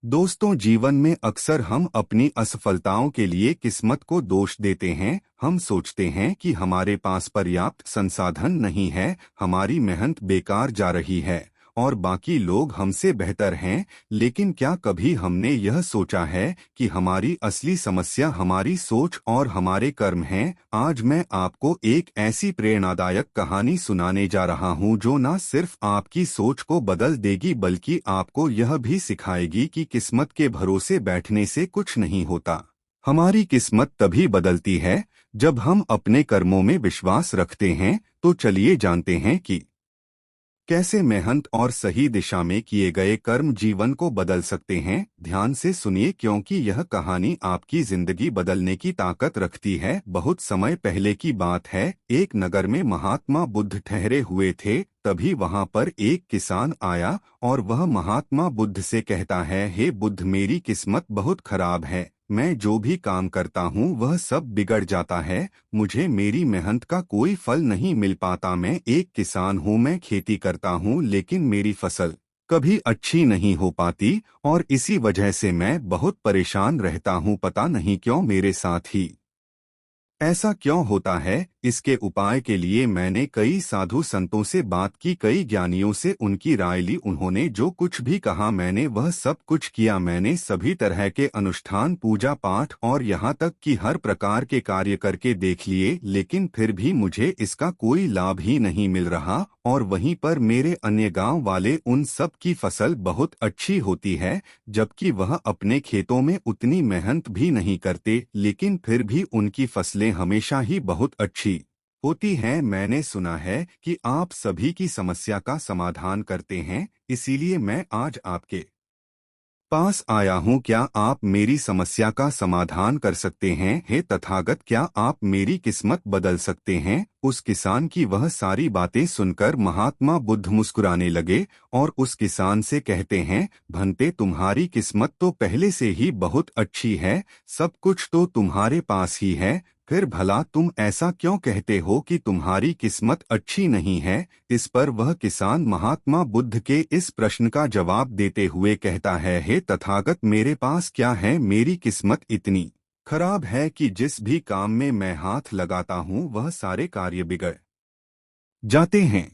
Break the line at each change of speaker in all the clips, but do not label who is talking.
दोस्तों, जीवन में अक्सर हम अपनी असफलताओं के लिए किस्मत को दोष देते हैं। हम सोचते हैं कि हमारे पास पर्याप्त संसाधन नहीं है, हमारी मेहनत बेकार जा रही है और बाकी लोग हमसे बेहतर हैं। लेकिन क्या कभी हमने यह सोचा है कि हमारी असली समस्या हमारी सोच और हमारे कर्म हैं? आज मैं आपको एक ऐसी प्रेरणादायक कहानी सुनाने जा रहा हूं जो न सिर्फ आपकी सोच को बदल देगी बल्कि आपको यह भी सिखाएगी कि किस्मत के भरोसे बैठने से कुछ नहीं होता। हमारी किस्मत तभी बदलती है जब हम अपने कर्मों में विश्वास रखते हैं। तो चलिए जानते हैं कि कैसे मेहनत और सही दिशा में किए गए कर्म जीवन को बदल सकते हैं। ध्यान से सुनिए, क्योंकि यह कहानी आपकी जिंदगी बदलने की ताकत रखती है। बहुत समय पहले की बात है, एक नगर में महात्मा बुद्ध ठहरे हुए थे। तभी वहां पर एक किसान आया और वह महात्मा बुद्ध से कहता है, हे बुद्ध, मेरी किस्मत बहुत खराब है। मैं जो भी काम करता हूँ वह सब बिगड़ जाता है। मुझे मेरी मेहनत का कोई फल नहीं मिल पाता। मैं एक किसान हूँ, मैं खेती करता हूँ, लेकिन मेरी फसल कभी अच्छी नहीं हो पाती और इसी वजह से मैं बहुत परेशान रहता हूँ। पता नहीं क्यों मेरे साथ ही ऐसा क्यों होता है। इसके उपाय के लिए मैंने कई साधु संतों से बात की, कई ज्ञानियों से उनकी राय ली। उन्होंने जो कुछ भी कहा मैंने वह सब कुछ किया। मैंने सभी तरह के अनुष्ठान, पूजा पाठ और यहाँ तक कि हर प्रकार के कार्य करके देख लिए, लेकिन फिर भी मुझे इसका कोई लाभ ही नहीं मिल रहा। और वहीं पर मेरे अन्य गांव वाले, उन सब की फसल बहुत अच्छी होती है, जबकि वह अपने खेतों में उतनी मेहनत भी नहीं करते, लेकिन फिर भी उनकी फसलें हमेशा ही बहुत अच्छी होती हैं। मैंने सुना है कि आप सभी की समस्या का समाधान करते हैं, इसीलिए मैं आज आपके पास आया हूँ। क्या आप मेरी समस्या का समाधान कर सकते हैं? हे तथागत, क्या आप मेरी किस्मत बदल सकते हैं? उस किसान की वह सारी बातें सुनकर महात्मा बुद्ध मुस्कुराने लगे और उस किसान से कहते हैं, भंते, तुम्हारी किस्मत तो पहले से ही बहुत अच्छी है, सब कुछ तो तुम्हारे पास ही है, फिर भला तुम ऐसा क्यों कहते हो कि तुम्हारी किस्मत अच्छी नहीं है? इस पर वह किसान महात्मा बुद्ध के इस प्रश्न का जवाब देते हुए कहता है, हे तथागत, मेरे पास क्या है? मेरी किस्मत इतनी खराब है कि जिस भी काम में मैं हाथ लगाता हूँ वह सारे कार्य बिगड़ जाते हैं।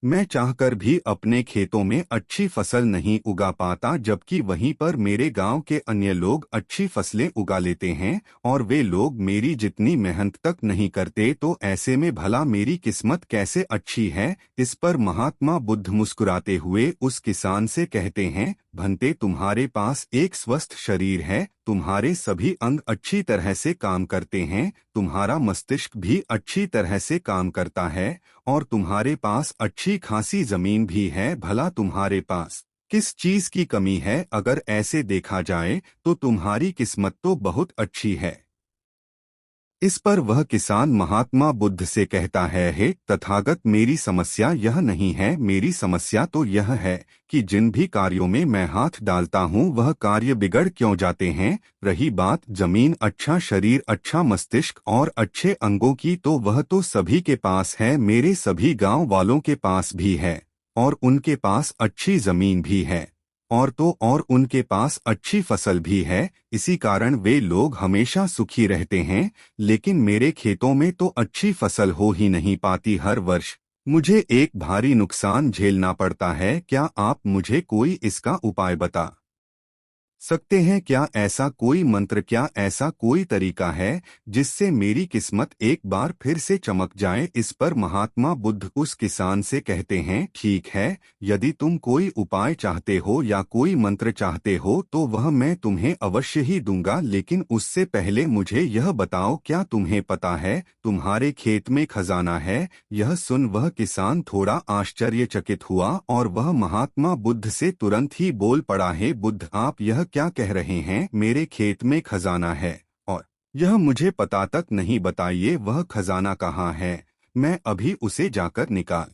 मैं चाहकर भी अपने खेतों में अच्छी फसल नहीं उगा पाता, जबकि वहीं पर मेरे गांव के अन्य लोग अच्छी फसलें उगा लेते हैं और वे लोग मेरी जितनी मेहनत तक नहीं करते। तो ऐसे में भला मेरी किस्मत कैसे अच्छी है? इस पर महात्मा बुद्ध मुस्कुराते हुए उस किसान से कहते हैं, भंते, तुम्हारे पास एक स्वस्थ शरीर है, तुम्हारे सभी अंग अच्छी तरह से काम करते हैं, तुम्हारा मस्तिष्क भी अच्छी तरह से काम करता है और तुम्हारे पास अच्छी खासी जमीन भी है। भला तुम्हारे पास किस चीज की कमी है? अगर ऐसे देखा जाए तो तुम्हारी किस्मत तो बहुत अच्छी है। इस पर वह किसान महात्मा बुद्ध से कहता है, हे तथागत, मेरी समस्या यह नहीं है। मेरी समस्या तो यह है कि जिन भी कार्यों में मैं हाथ डालता हूँ वह कार्य बिगड़ क्यों जाते हैं। रही बात जमीन, अच्छा शरीर, अच्छा मस्तिष्क और अच्छे अंगों की, तो वह तो सभी के पास है, मेरे सभी गांव वालों के पास भी है और उनके पास अच्छी जमीन भी है और उनके पास अच्छी फसल भी है। इसी कारण वे लोग हमेशा सुखी रहते हैं। लेकिन मेरे खेतों में तो अच्छी फसल हो ही नहीं पाती। हर वर्ष मुझे एक भारी नुकसान झेलना पड़ता है। क्या आप मुझे कोई इसका उपाय बता सकते हैं? क्या ऐसा कोई मंत्र, क्या ऐसा कोई तरीका है जिससे मेरी किस्मत एक बार फिर से चमक जाए? इस पर महात्मा बुद्ध उस किसान से कहते हैं, ठीक है, यदि तुम कोई उपाय चाहते हो या कोई मंत्र चाहते हो तो वह मैं तुम्हें अवश्य ही दूंगा, लेकिन उससे पहले मुझे यह बताओ, क्या तुम्हें पता है तुम्हारे खेत में खजाना है? यह सुन वह किसान थोड़ा आश्चर्यचकित हुआ और वह महात्मा बुद्ध से तुरंत ही बोल पड़ा, हे बुद्ध, आप यह क्या कह रहे हैं? मेरे खेत में खजाना है और यह मुझे पता तक नहीं। बताइए वह खजाना कहाँ है, मैं अभी उसे जाकर निकाल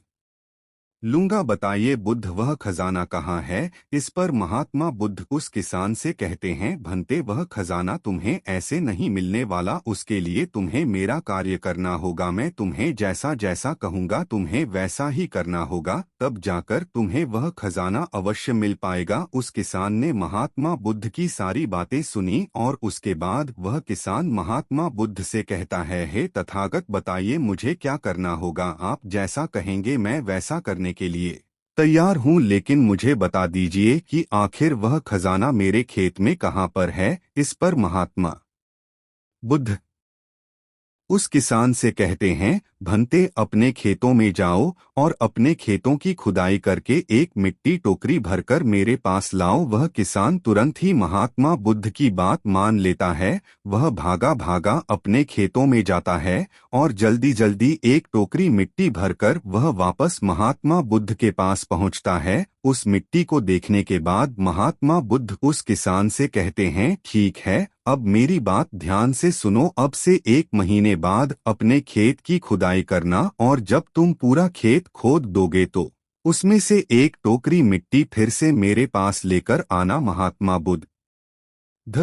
लूंगा। बताइए बुद्ध, वह खजाना कहाँ है? इस पर महात्मा बुद्ध उस किसान से कहते हैं, भंते वह खजाना तुम्हें ऐसे नहीं मिलने वाला। उसके लिए तुम्हें मेरा कार्य करना होगा। मैं तुम्हें जैसा जैसा कहूँगा तुम्हें वैसा ही करना होगा, तब जाकर तुम्हें वह खजाना अवश्य मिल पाएगा। उस किसान ने महात्मा बुद्ध की सारी बातें सुनी और उसके बाद वह किसान महात्मा बुद्ध से कहता है, हे तथागत, बताइए मुझे क्या करना होगा? आप जैसा कहेंगे मैं वैसा करने के लिए तैयार हूँ, लेकिन मुझे बता दीजिए कि आखिर वह खजाना मेरे खेत में कहाँ पर है? इस पर महात्मा बुद्ध उस किसान से कहते हैं, भंते अपने खेतों में जाओ और अपने खेतों की खुदाई करके एक मिट्टी टोकरी भरकर मेरे पास लाओ। वह किसान तुरंत ही महात्मा बुद्ध की बात मान लेता है। वह भागा भागा अपने खेतों में जाता है और जल्दी जल्दी एक टोकरी मिट्टी भरकर वह वापस महात्मा बुद्ध के पास पहुंचता है। उस मिट्टी को देखने के बाद महात्मा बुद्ध उस किसान से कहते हैं, ठीक है, अब मेरी बात ध्यान से सुनो। अब से 1 महीने बाद अपने खेत की खुदाई करना और जब तुम पूरा खेत खोद दोगे तो उसमें से एक टोकरी मिट्टी फिर से मेरे पास लेकर आना। महात्मा बुद्ध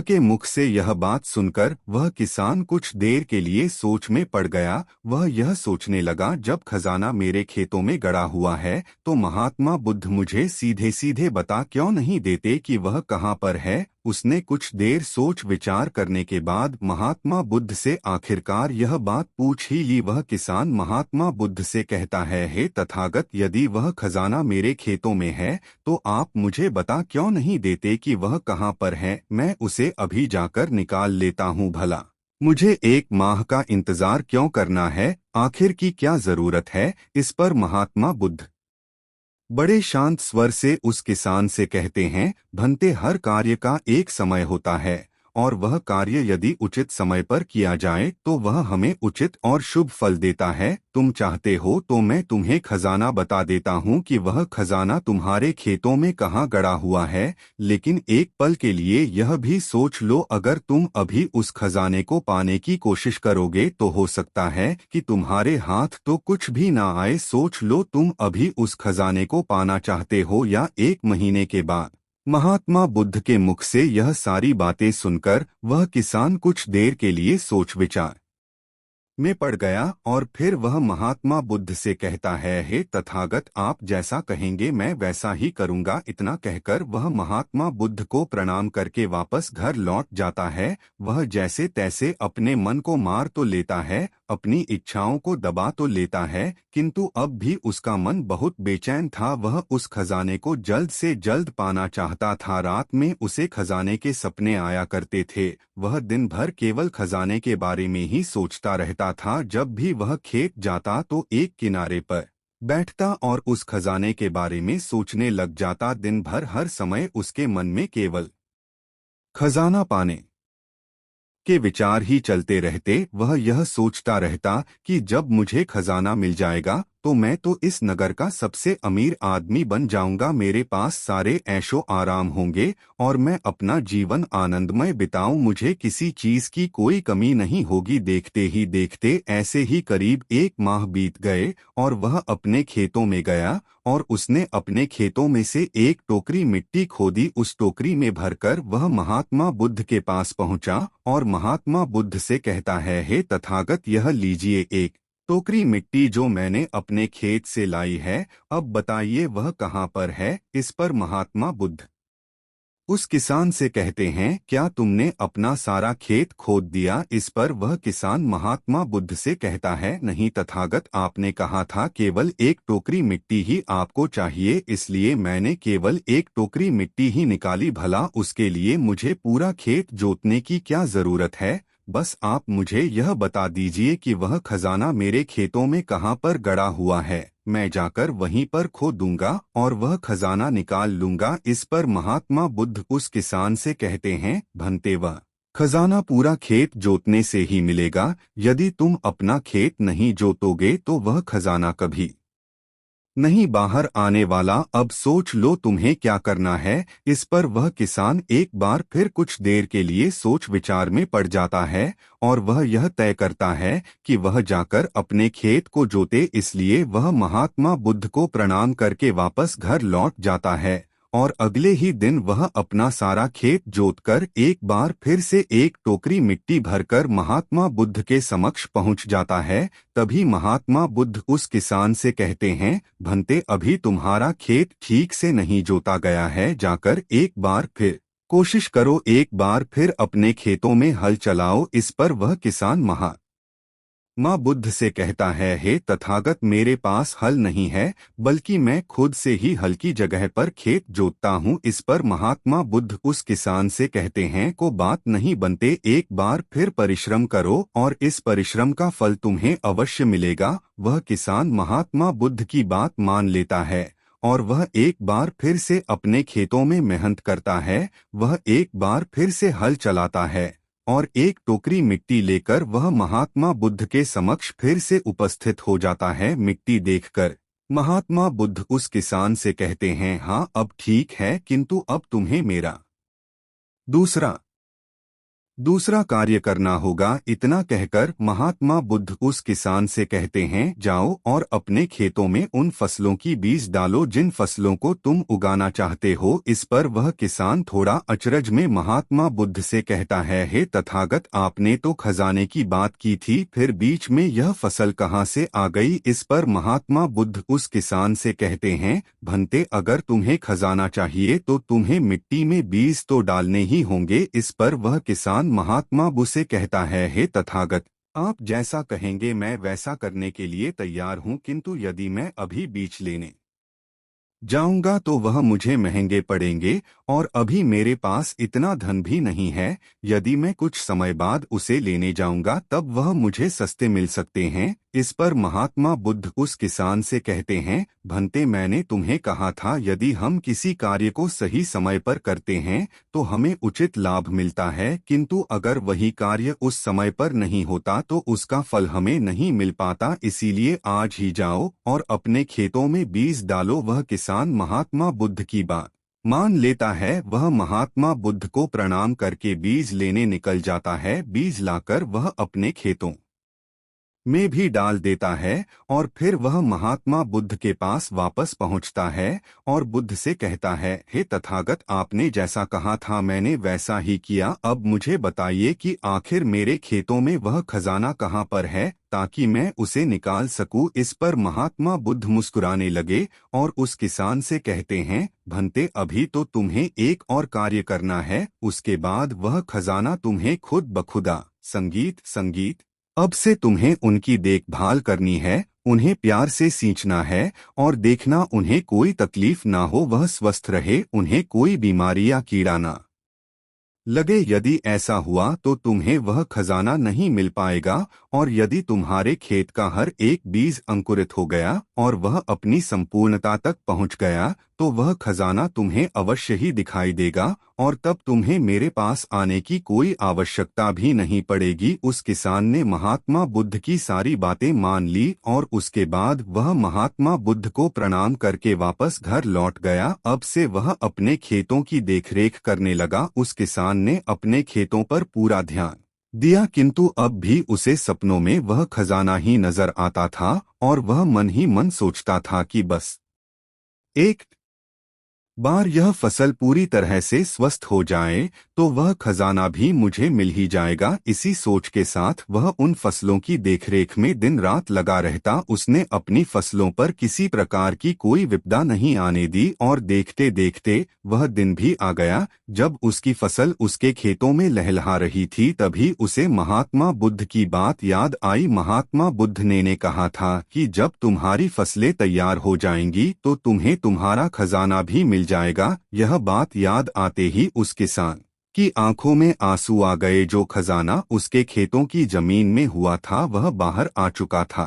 के मुख से यह बात सुनकर वह किसान कुछ देर के लिए सोच में पड़ गया। वह यह सोचने लगा, जब खजाना मेरे खेतों में गड़ा हुआ है तो महात्मा बुद्ध मुझे सीधे सीधे बता क्यों नहीं देते कि वह कहाँ पर है। उसने कुछ देर सोच विचार करने के बाद महात्मा बुद्ध से आखिरकार यह बात पूछ ही ली। वह किसान महात्मा बुद्ध से कहता है, हे तथागत, यदि वह खजाना मेरे खेतों में है तो आप मुझे बता क्यों नहीं देते कि वह कहाँ पर है? मैं उसे अभी जाकर निकाल लेता हूँ। भला मुझे 1 माह का इंतजार क्यों करना है? आखिर की क्या जरूरत है? इस पर महात्मा बुद्ध बड़े शांत स्वर से उस किसान से कहते हैं, भंते, हर कार्य का एक समय होता है और वह कार्य यदि उचित समय पर किया जाए तो वह हमें उचित और शुभ फल देता है। तुम चाहते हो तो मैं तुम्हें खजाना बता देता हूँ कि वह खजाना तुम्हारे खेतों में कहाँ गड़ा हुआ है, लेकिन एक पल के लिए यह भी सोच लो, अगर तुम अभी उस खजाने को पाने की कोशिश करोगे तो हो सकता है कि तुम्हारे हाथ तो कुछ भी ना आए। सोच लो, तुम अभी उस खजाने को पाना चाहते हो या 1 महीने के बाद? महात्मा बुद्ध के मुख से यह सारी बातें सुनकर वह किसान कुछ देर के लिए सोच विचार में पड़ गया और फिर वह महात्मा बुद्ध से कहता है, हे तथागत, आप जैसा कहेंगे मैं वैसा ही करूंगा। इतना कहकर वह महात्मा बुद्ध को प्रणाम करके वापस घर लौट जाता है। वह जैसे तैसे अपने मन को मार तो लेता है, अपनी इच्छाओं को दबा तो लेता है, किंतु अब भी उसका मन बहुत बेचैन था। वह उस खजाने को जल्द से जल्द पाना चाहता था। रात में उसे खजाने के सपने आया करते थे। वह दिन भर केवल खजाने के बारे में ही सोचता रहता था। जब भी वह खेत जाता तो एक किनारे पर बैठता और उस खजाने के बारे में सोचने लग जाता। दिन भर हर समय उसके मन में केवल खजाना पाने के विचार ही चलते रहते। वह यह सोचता रहता कि जब मुझे खजाना मिल जाएगा तो मैं तो इस नगर का सबसे अमीर आदमी बन जाऊंगा। मेरे पास सारे ऐशो आराम होंगे और मैं अपना जीवन आनंदमय बिताऊं। मुझे किसी चीज की कोई कमी नहीं होगी। देखते ही देखते ऐसे ही करीब 1 माह बीत गए और वह अपने खेतों में गया और उसने अपने खेतों में से एक टोकरी मिट्टी खोदी। उस टोकरी में भरकर वह महात्मा बुद्ध के पास पहुंचा और महात्मा बुद्ध से कहता है, हे तथागत, यह लीजिए एक टोकरी मिट्टी जो मैंने अपने खेत से लाई है। अब बताइए वह कहाँ पर है? इस पर महात्मा बुद्ध उस किसान से कहते हैं, क्या तुमने अपना सारा खेत खोद दिया? इस पर वह किसान महात्मा बुद्ध से कहता है, नहीं तथागत, आपने कहा था केवल एक टोकरी मिट्टी ही आपको चाहिए, इसलिए मैंने केवल एक टोकरी मिट्टी ही निकाली। भला उसके लिए मुझे पूरा खेत जोतने की क्या जरूरत है? बस आप मुझे यह बता दीजिए कि वह खजाना मेरे खेतों में कहाँ पर गड़ा हुआ है। मैं जाकर वहीं पर खो दूंगा और वह खजाना निकाल लूंगा। इस पर महात्मा बुद्ध उस किसान से कहते हैं, भंते, वह खजाना पूरा खेत जोतने से ही मिलेगा। यदि तुम अपना खेत नहीं जोतोगे तो वह खजाना कभी नहीं बाहर आने वाला। अब सोच लो तुम्हें क्या करना है। इस पर वह किसान एक बार फिर कुछ देर के लिए सोच विचार में पड़ जाता है और वह यह तय करता है कि वह जाकर अपने खेत को जोते। इसलिए वह महात्मा बुद्ध को प्रणाम करके वापस घर लौट जाता है और अगले ही दिन वह अपना सारा खेत जोतकर एक बार फिर से एक टोकरी मिट्टी भरकर महात्मा बुद्ध के समक्ष पहुंच जाता है। तभी महात्मा बुद्ध उस किसान से कहते हैं, भंते अभी तुम्हारा खेत ठीक से नहीं जोता गया है, जाकर एक बार फिर कोशिश करो, एक बार फिर अपने खेतों में हल चलाओ। इस पर वह किसान माँ बुद्ध से कहता है, हे तथागत, मेरे पास हल नहीं है, बल्कि मैं खुद से ही हल की जगह पर खेत जोतता हूँ। इस पर महात्मा बुद्ध उस किसान से कहते हैं, को बात नहीं बनते, एक बार फिर परिश्रम करो और इस परिश्रम का फल तुम्हें अवश्य मिलेगा। वह किसान महात्मा बुद्ध की बात मान लेता है और वह एक बार फिर से अपने खेतों में मेहनत करता है। वह एक बार फिर से हल चलाता है और एक टोकरी मिट्टी लेकर वह महात्मा बुद्ध के समक्ष फिर से उपस्थित हो जाता है। मिट्टी देखकर महात्मा बुद्ध उस किसान से कहते हैं, हाँ अब ठीक है, किंतु अब तुम्हें मेरा दूसरा कार्य करना होगा। इतना कहकर महात्मा बुद्ध उस किसान से कहते हैं, जाओ और अपने खेतों में उन फसलों की बीज डालो जिन फसलों को तुम उगाना चाहते हो। इस पर वह किसान थोड़ा अचरज में महात्मा बुद्ध से कहता है, हे तथागत, आपने तो खजाने की बात की थी, फिर बीच में यह फसल कहाँ से आ गई। इस पर महात्मा बुद्ध उस किसान से कहते हैं, भंते अगर तुम्हें खजाना चाहिए तो तुम्हें मिट्टी में बीज तो डालने ही होंगे। इस पर वह किसान महात्मा बुद्ध से कहता है, हे तथागत, आप जैसा कहेंगे मैं वैसा करने के लिए तैयार हूँ, किंतु यदि मैं अभी बीज लेने जाऊंगा तो वह मुझे महंगे पड़ेंगे और अभी मेरे पास इतना धन भी नहीं है। यदि मैं कुछ समय बाद उसे लेने जाऊंगा तब वह मुझे सस्ते मिल सकते हैं। इस पर महात्मा बुद्ध उस किसान से कहते हैं, भंते मैंने तुम्हें कहा था, यदि हम किसी कार्य को सही समय पर करते हैं तो हमें उचित लाभ मिलता है, किंतु अगर वही कार्य उस समय पर नहीं होता तो उसका फल हमें नहीं मिल पाता। इसीलिए आज ही जाओ और अपने खेतों में बीज डालो। वह किसान महात्मा बुद्ध की बात मान लेता है। वह महात्मा बुद्ध को प्रणाम करके बीज लेने निकल जाता है। बीज लाकर वह अपने खेतों में भी डाल देता है और फिर वह महात्मा बुद्ध के पास वापस पहुंचता है और बुद्ध से कहता है, हे तथागत, आपने जैसा कहा था मैंने वैसा ही किया। अब मुझे बताइए कि आखिर मेरे खेतों में वह खजाना कहाँ पर है, ताकि मैं उसे निकाल सकूं। इस पर महात्मा बुद्ध मुस्कुराने लगे और उस किसान से कहते हैं, भंते अभी तो तुम्हें एक और कार्य करना है, उसके बाद वह खजाना तुम्हें खुद बखुदा संगीत अब से तुम्हें उनकी देखभाल करनी है, उन्हें प्यार से सींचना है और देखना उन्हें कोई तकलीफ ना हो, वह स्वस्थ रहे, उन्हें कोई बीमारी या कीड़ा ना लगे। यदि ऐसा हुआ तो तुम्हें वह खजाना नहीं मिल पाएगा और यदि तुम्हारे खेत का हर एक बीज अंकुरित हो गया और वह अपनी संपूर्णता तक पहुंच गया तो वह खजाना तुम्हें अवश्य ही दिखाई देगा और तब तुम्हें मेरे पास आने की कोई आवश्यकता भी नहीं पड़ेगी। उस किसान ने महात्मा बुद्ध की सारी बातें मान ली और उसके बाद वह महात्मा बुद्ध को प्रणाम करके वापस घर लौट गया। अब से वह अपने खेतों की देखरेख करने लगा। उस किसान ने अपने खेतों पर पूरा ध्यान दिया, किंतु अब भी उसे सपनों में वह खजाना ही नजर आता था और वह मन ही मन सोचता था कि बस एक बार यह फसल पूरी तरह से स्वस्थ हो जाए तो वह खजाना भी मुझे मिल ही जाएगा। इसी सोच के साथ वह उन फसलों की देखरेख में दिन रात लगा रहता। उसने अपनी फसलों पर किसी प्रकार की कोई विपदा नहीं आने दी और देखते देखते वह दिन भी आ गया जब उसकी फसल उसके खेतों में लहलहा रही थी। तभी उसे महात्मा बुद्ध की बात याद आई। महात्मा बुद्ध ने कहा था कि जब तुम्हारी फसलें तैयार हो जाएंगी तो तुम्हें तुम्हारा खजाना भी मिल जाएगा। यह बात याद आते ही उस किसान की आंखों में आंसू आ गए। जो खजाना उसके खेतों की जमीन में हुआ था वह बाहर आ चुका था।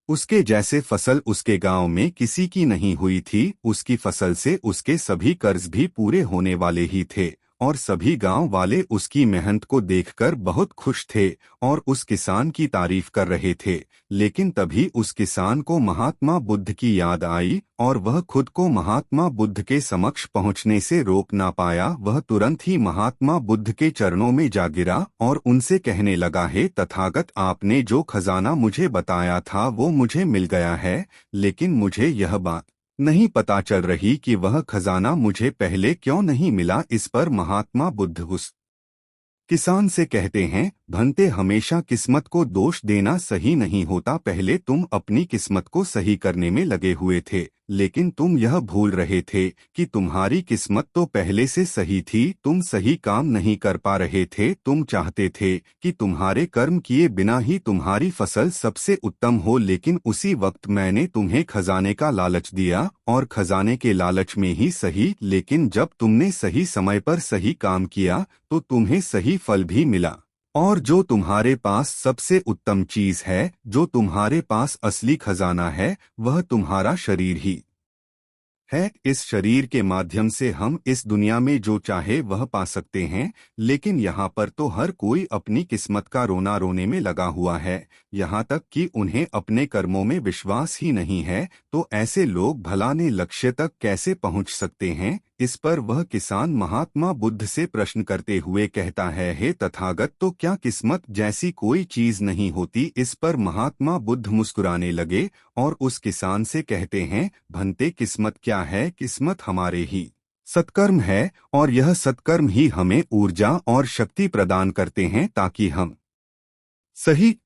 उसके जैसे फसल उसके गांव में किसी की नहीं हुई थी। उसकी फसल से उसके सभी कर्ज भी पूरे होने वाले ही थे और सभी गांव वाले उसकी मेहनत को देखकर बहुत खुश थे और उस किसान की तारीफ कर रहे थे। लेकिन तभी उस किसान को महात्मा बुद्ध की याद आई और वह खुद को महात्मा बुद्ध के समक्ष पहुंचने से रोक ना पाया। वह तुरंत ही महात्मा बुद्ध के चरणों में जा गिरा और उनसे कहने लगा, हे तथागत, आपने जो खजाना मुझे बताया था वो मुझे मिल गया है, लेकिन मुझे यह बात नहीं पता चल रही कि वह खजाना मुझे पहले क्यों नहीं मिला। इस पर महात्मा बुद्ध उस किसान से कहते हैं, भंते, हमेशा किस्मत को दोष देना सही नहीं होता। पहले तुम अपनी किस्मत को सही करने में लगे हुए थे, लेकिन तुम यह भूल रहे थे कि तुम्हारी किस्मत तो पहले से सही थी। तुम सही काम नहीं कर पा रहे थे। तुम चाहते थे कि तुम्हारे कर्म किए बिना ही तुम्हारी फसल सबसे उत्तम हो, लेकिन उसी वक्त मैंने तुम्हें खजाने का लालच दिया और खजाने के लालच में ही सही, लेकिन जब तुमने सही समय पर सही काम किया तो तुम्हें सही फल भी मिला। और जो तुम्हारे पास सबसे उत्तम चीज है, जो तुम्हारे पास असली खजाना है, वह तुम्हारा शरीर ही है। इस शरीर के माध्यम से हम इस दुनिया में जो चाहे वह पा सकते हैं, लेकिन यहाँ पर तो हर कोई अपनी किस्मत का रोना रोने में लगा हुआ है, यहाँ तक कि उन्हें अपने कर्मों में विश्वास ही नहीं है। तो ऐसे लोग भला ने लक्ष्य तक कैसे पहुँच सकते हैं? इस पर वह किसान महात्मा बुद्ध से प्रश्न करते हुए कहता है, हे तथागत, तो क्या किस्मत जैसी कोई चीज नहीं होती? इस पर महात्मा बुद्ध मुस्कुराने लगे और उस किसान से कहते हैं, भंते, किस्मत क्या है? किस्मत हमारे ही सत्कर्म है और यह सत्कर्म ही हमें ऊर्जा और शक्ति प्रदान करते हैं ताकि हम सही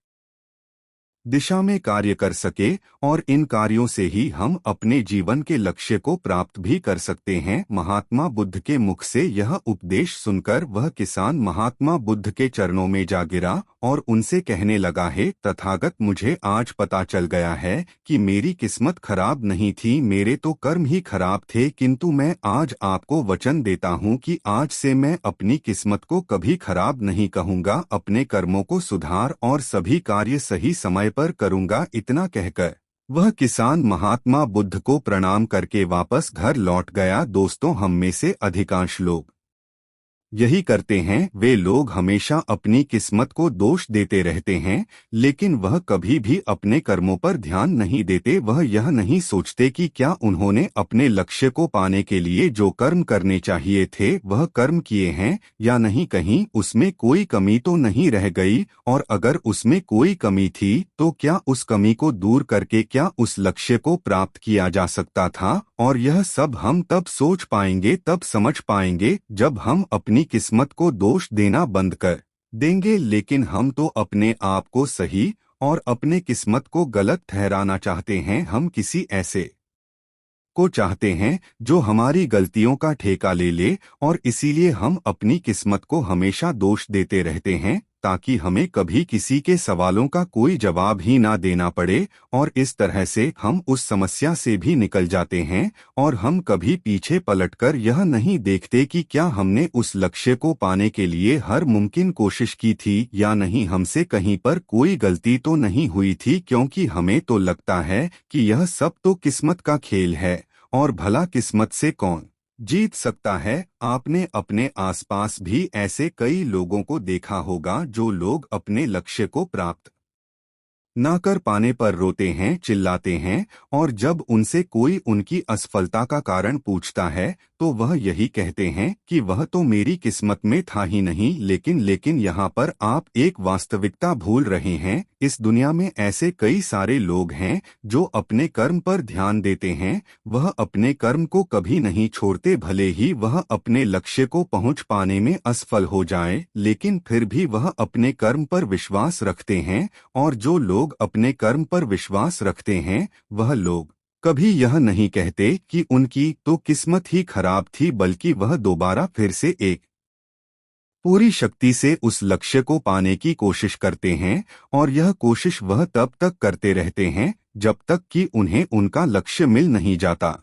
दिशा में कार्य कर सके और इन कार्यों से ही हम अपने जीवन के लक्ष्य को प्राप्त भी कर सकते हैं। महात्मा बुद्ध के मुख से यह उपदेश सुनकर वह किसान महात्मा बुद्ध के चरणों में जा गिरा और उनसे कहने लगा, हे तथागत, मुझे आज पता चल गया है कि मेरी किस्मत खराब नहीं थी, मेरे तो कर्म ही खराब थे, किंतु मैं आज आपको वचन देता हूँ कि आज से मैं अपनी किस्मत को कभी खराब नहीं कहूँगा, अपने कर्मों को सुधार और सभी कार्य सही समय पर करूँगा। इतना कहकर वह किसान महात्मा बुद्ध को प्रणाम करके वापस घर लौट गया। दोस्तों, हम में से अधिकांश लोग यही करते हैं। वे लोग हमेशा अपनी किस्मत को दोष देते रहते हैं, लेकिन वह कभी भी अपने कर्मों पर ध्यान नहीं देते। वह यह नहीं सोचते कि क्या उन्होंने अपने लक्ष्य को पाने के लिए जो कर्म करने चाहिए थे वह कर्म किए हैं या नहीं, कहीं उसमें कोई कमी तो नहीं रह गई, और अगर उसमें कोई कमी थी तो क्या उस कमी को दूर करके क्या उस लक्ष्य को प्राप्त किया जा सकता था। और यह सब हम तब सोच पाएंगे, तब समझ पाएंगे जब हम अपनी किस्मत को दोष देना बंद कर देंगे। लेकिन हम तो अपने आप को सही और अपने किस्मत को गलत ठहराना चाहते हैं। हम किसी ऐसे को चाहते हैं जो हमारी गलतियों का ठेका ले ले, और इसीलिए हम अपनी किस्मत को हमेशा दोष देते रहते हैं ताकि हमें कभी किसी के सवालों का कोई जवाब ही ना देना पड़े। और इस तरह से हम उस समस्या से भी निकल जाते हैं और हम कभी पीछे पलटकर यह नहीं देखते कि क्या हमने उस लक्ष्य को पाने के लिए हर मुमकिन कोशिश की थी या नहीं, हमसे कहीं पर कोई गलती तो नहीं हुई थी, क्योंकि हमें तो लगता है कि यह सब तो किस्मत का खेल है और भला किस्मत से कौन जीत सकता है। आपने अपने आसपास भी ऐसे कई लोगों को देखा होगा जो लोग अपने लक्ष्य को प्राप्त ना कर पाने पर रोते हैं, चिल्लाते हैं, और जब उनसे कोई उनकी असफलता का कारण पूछता है तो वह यही कहते हैं कि वह तो मेरी किस्मत में था ही नहीं। लेकिन यहाँ पर आप एक वास्तविकता भूल रहे हैं। इस दुनिया में ऐसे कई सारे लोग हैं जो अपने कर्म पर ध्यान देते हैं, वह अपने कर्म को कभी नहीं छोड़ते, भले ही वह अपने लक्ष्य को पहुंच पाने में असफल हो जाए, लेकिन फिर भी वह अपने कर्म पर विश्वास रखते हैं। और जो लोग अपने कर्म पर विश्वास रखते हैं वह लोग कभी यह नहीं कहते कि उनकी तो किस्मत ही खराब थी, बल्कि वह दोबारा फिर से एक पूरी शक्ति से उस लक्ष्य को पाने की कोशिश करते हैं। और यह कोशिश वह तब तक करते रहते हैं जब तक कि उन्हें उनका लक्ष्य मिल नहीं जाता।